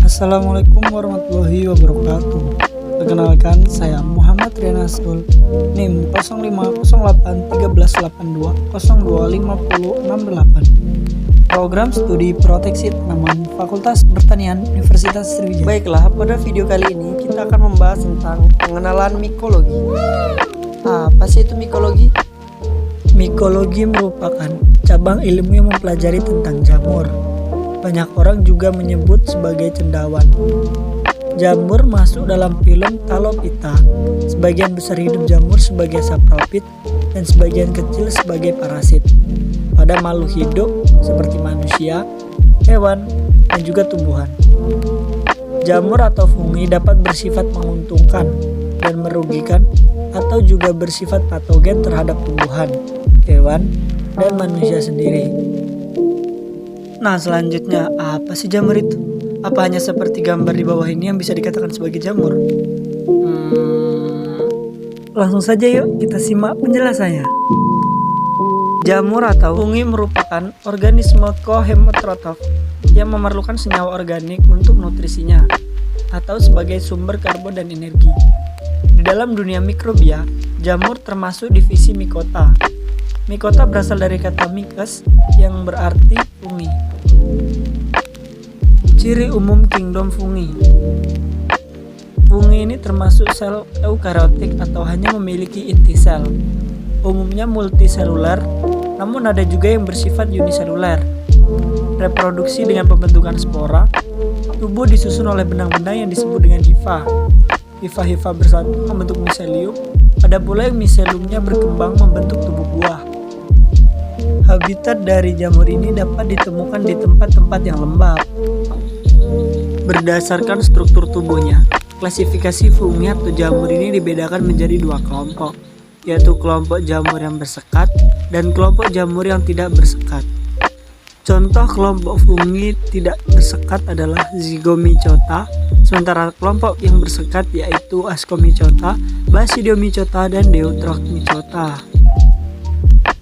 Assalamualaikum warahmatullahi wabarakatuh. Perkenalkan, saya Muhammad Rian Asrul, NIM 05081382025068. Program Studi Proteksi Tanaman Fakultas Pertanian Universitas Sriwijaya. Baiklah, pada video kali ini kita akan membahas tentang pengenalan mikologi. Apa sih itu mikologi? Mikologi merupakan cabang ilmu yang mempelajari tentang jamur. Banyak orang juga menyebut sebagai cendawan. Jamur masuk dalam film Talopita. Sebagian besar hidup jamur sebagai saprofit dan sebagian kecil sebagai parasit pada makhluk hidup seperti manusia, hewan, dan juga tumbuhan. Jamur atau fungi dapat bersifat menguntungkan dan merugikan atau juga bersifat patogen terhadap tumbuhan, hewan, dan manusia sendiri. Nah, selanjutnya, apa sih jamur itu? Apa hanya seperti gambar di bawah ini yang bisa dikatakan sebagai jamur? Langsung saja yuk kita simak penjelasannya. Jamur atau fungi merupakan organisme koheterotrof yang memerlukan senyawa organik untuk nutrisinya atau sebagai sumber karbon dan energi. Di dalam dunia mikrobia, jamur termasuk divisi Mycota. Mycota berasal dari kata mycos yang berarti fungi. Ciri umum kingdom fungi. Fungi ini termasuk sel eukariotik atau hanya memiliki inti sel. Umumnya multiseluler, namun ada juga yang bersifat uniseluler. Reproduksi dengan pembentukan spora. Tubuh disusun oleh benang-benang yang disebut dengan hifa. Hifa-hifa bersatu membentuk miselium. Ada pula yang miseliumnya berkembang membentuk tubuh buah. Habitat dari jamur ini dapat ditemukan di tempat-tempat yang lembab. Berdasarkan struktur tubuhnya, klasifikasi fungi atau jamur ini dibedakan menjadi dua kelompok, yaitu kelompok jamur yang bersekat dan kelompok jamur yang tidak bersekat. Contoh kelompok fungi tidak bersekat adalah Zygomycota, sementara kelompok yang bersekat yaitu Ascomycota, Basidiomycota, dan Deuteromycota.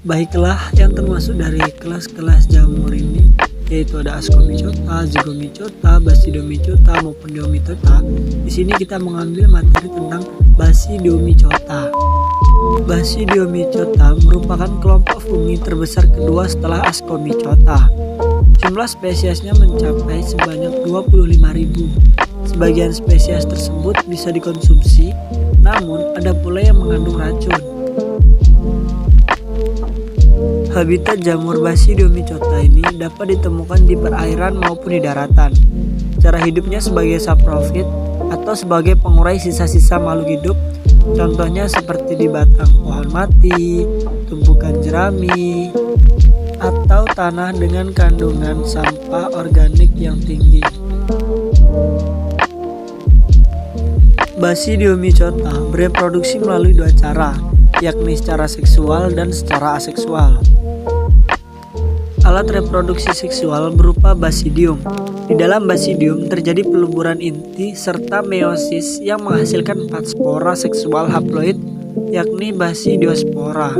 Baiklah, yang termasuk dari kelas-kelas jamur ini yaitu ada Ascomycota, Zygomycota, Basidiomycota maupun Deuteromycota. Di sini kita mengambil materi tentang Basidiomycota. Basidiomycota merupakan kelompok fungi terbesar kedua setelah Ascomycota. Jumlah spesiesnya mencapai sebanyak 25.000. Sebagian spesies tersebut bisa dikonsumsi, namun ada pula yang mengandung racun. Habitat jamur Basidiomycota ini dapat ditemukan di perairan maupun di daratan. Cara hidupnya sebagai saprofit atau sebagai pengurai sisa-sisa makhluk hidup, contohnya seperti di batang pohon mati, tumpukan jerami, atau tanah dengan kandungan sampah organik yang tinggi. Basidiomycota bereproduksi melalui dua cara, yakni secara seksual dan secara aseksual. Alat reproduksi seksual berupa basidium. Di dalam basidium terjadi peluburan inti serta meiosis yang menghasilkan 4 spora seksual haploid, yakni basidiospora.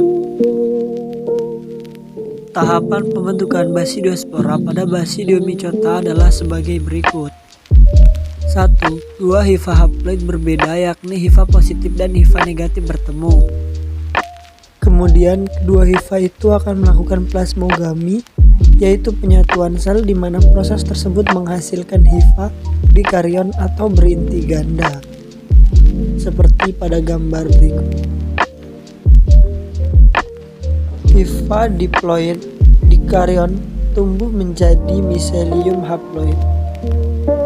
Tahapan pembentukan basidiospora pada Basidiomycota adalah sebagai berikut. 1. Dua hifa haploid berbeda, yakni hifa positif dan hifa negatif bertemu. Kemudian kedua hifa itu akan melakukan plasmogami, yaitu penyatuan sel di mana proses tersebut menghasilkan hifa dikaryon atau berinti ganda, seperti pada gambar berikut. Hifa diploid dikaryon tumbuh menjadi miselium haploid.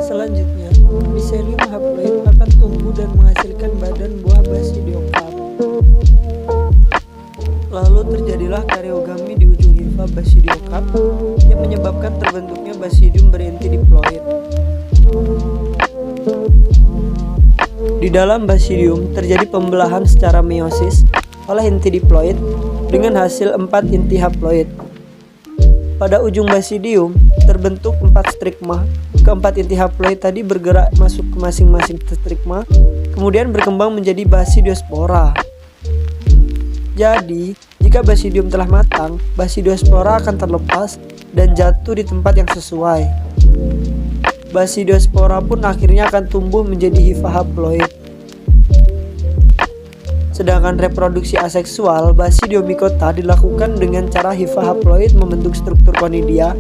Selanjutnya, miselium haploid akan tumbuh dan menghasilkan badan buah basidiokap. Lalu terjadilah karyogami di ujung hifa basidiokap yang menyebabkan terbentuknya basidium berinti diploid. Di dalam basidium terjadi pembelahan secara meiosis oleh inti diploid dengan hasil 4 inti haploid. Pada ujung basidium terbentuk 4 strigma. Keempat inti haploid tadi bergerak masuk ke masing-masing strigma, kemudian berkembang menjadi basidiospora. Jadi, jika basidium telah matang, basidiospora akan terlepas dan jatuh di tempat yang sesuai. Basidiospora pun akhirnya akan tumbuh menjadi hifa haploid. Sedangkan reproduksi aseksual Basidiomycota dilakukan dengan cara hifa haploid membentuk struktur konidia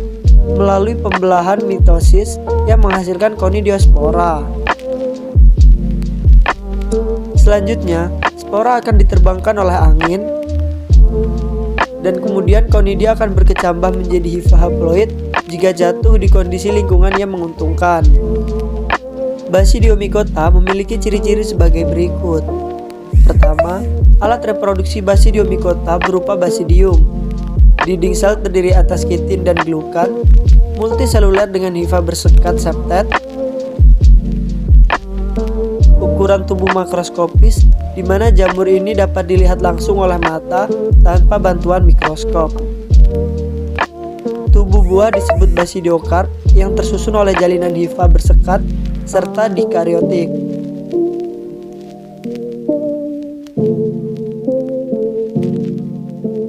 melalui pembelahan mitosis yang menghasilkan konidiospora. Selanjutnya, spora akan diterbangkan oleh angin dan kemudian konidia akan berkecambah menjadi hifa haploid jika jatuh di kondisi lingkungan yang menguntungkan. Basidiomycota memiliki ciri-ciri sebagai berikut. Pertama, alat reproduksi Basidiomycota berupa basidium. Dinding sel terdiri atas kitin dan glukan, multiseluler dengan hifa bersekat septet, ukuran tubuh makroskopis di mana jamur ini dapat dilihat langsung oleh mata tanpa bantuan mikroskop. Tubuh buah disebut basidiokarp yang tersusun oleh jalinan hifa bersekat serta dikariotik.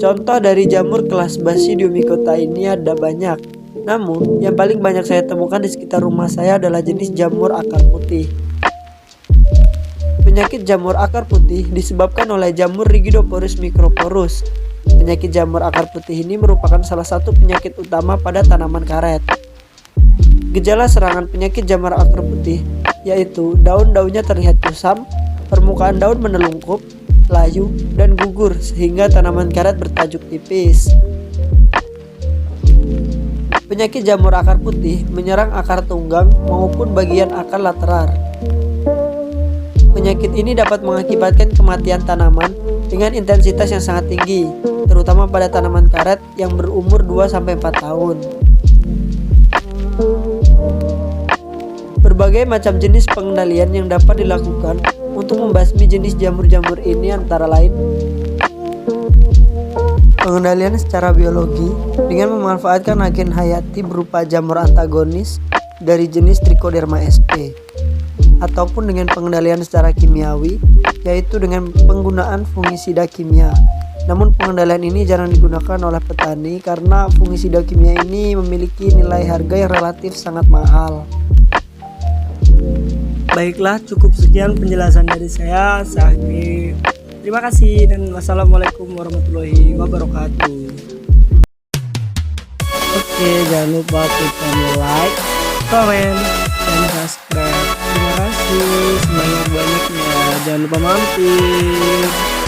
Contoh dari jamur kelas Basidiomycota ini ada banyak. Namun, yang paling banyak saya temukan di sekitar rumah saya adalah jenis jamur akar putih. Penyakit jamur akar putih disebabkan oleh jamur Rigidoporus microporus. Penyakit jamur akar putih ini merupakan salah satu penyakit utama pada tanaman karet. Gejala serangan penyakit jamur akar putih yaitu daun-daunnya terlihat kusam, permukaan daun menelungkup, layu, dan gugur sehingga tanaman karet bertajuk tipis. Penyakit jamur akar putih menyerang akar tunggang maupun bagian akar lateral. Penyakit ini dapat mengakibatkan kematian tanaman dengan intensitas yang sangat tinggi, terutama pada tanaman karet yang berumur 2-4 tahun. Berbagai macam jenis pengendalian yang dapat dilakukan untuk membasmi jenis jamur-jamur ini antara lain pengendalian secara biologi dengan memanfaatkan agen hayati berupa jamur antagonis dari jenis Trichoderma sp, ataupun dengan pengendalian secara kimiawi yaitu dengan penggunaan fungisida kimia. Namun pengendalian ini jarang digunakan oleh petani karena fungisida kimia ini memiliki nilai harga yang relatif sangat mahal. Baiklah, cukup sekian penjelasan dari saya, Sahmi. Terima kasih dan wassalamualaikum warahmatullahi wabarakatuh. Oke, jangan lupa klik tombol like, komen, dan subscribe. Terima kasih sebanyak-banyaknya. Jangan lupa mampir.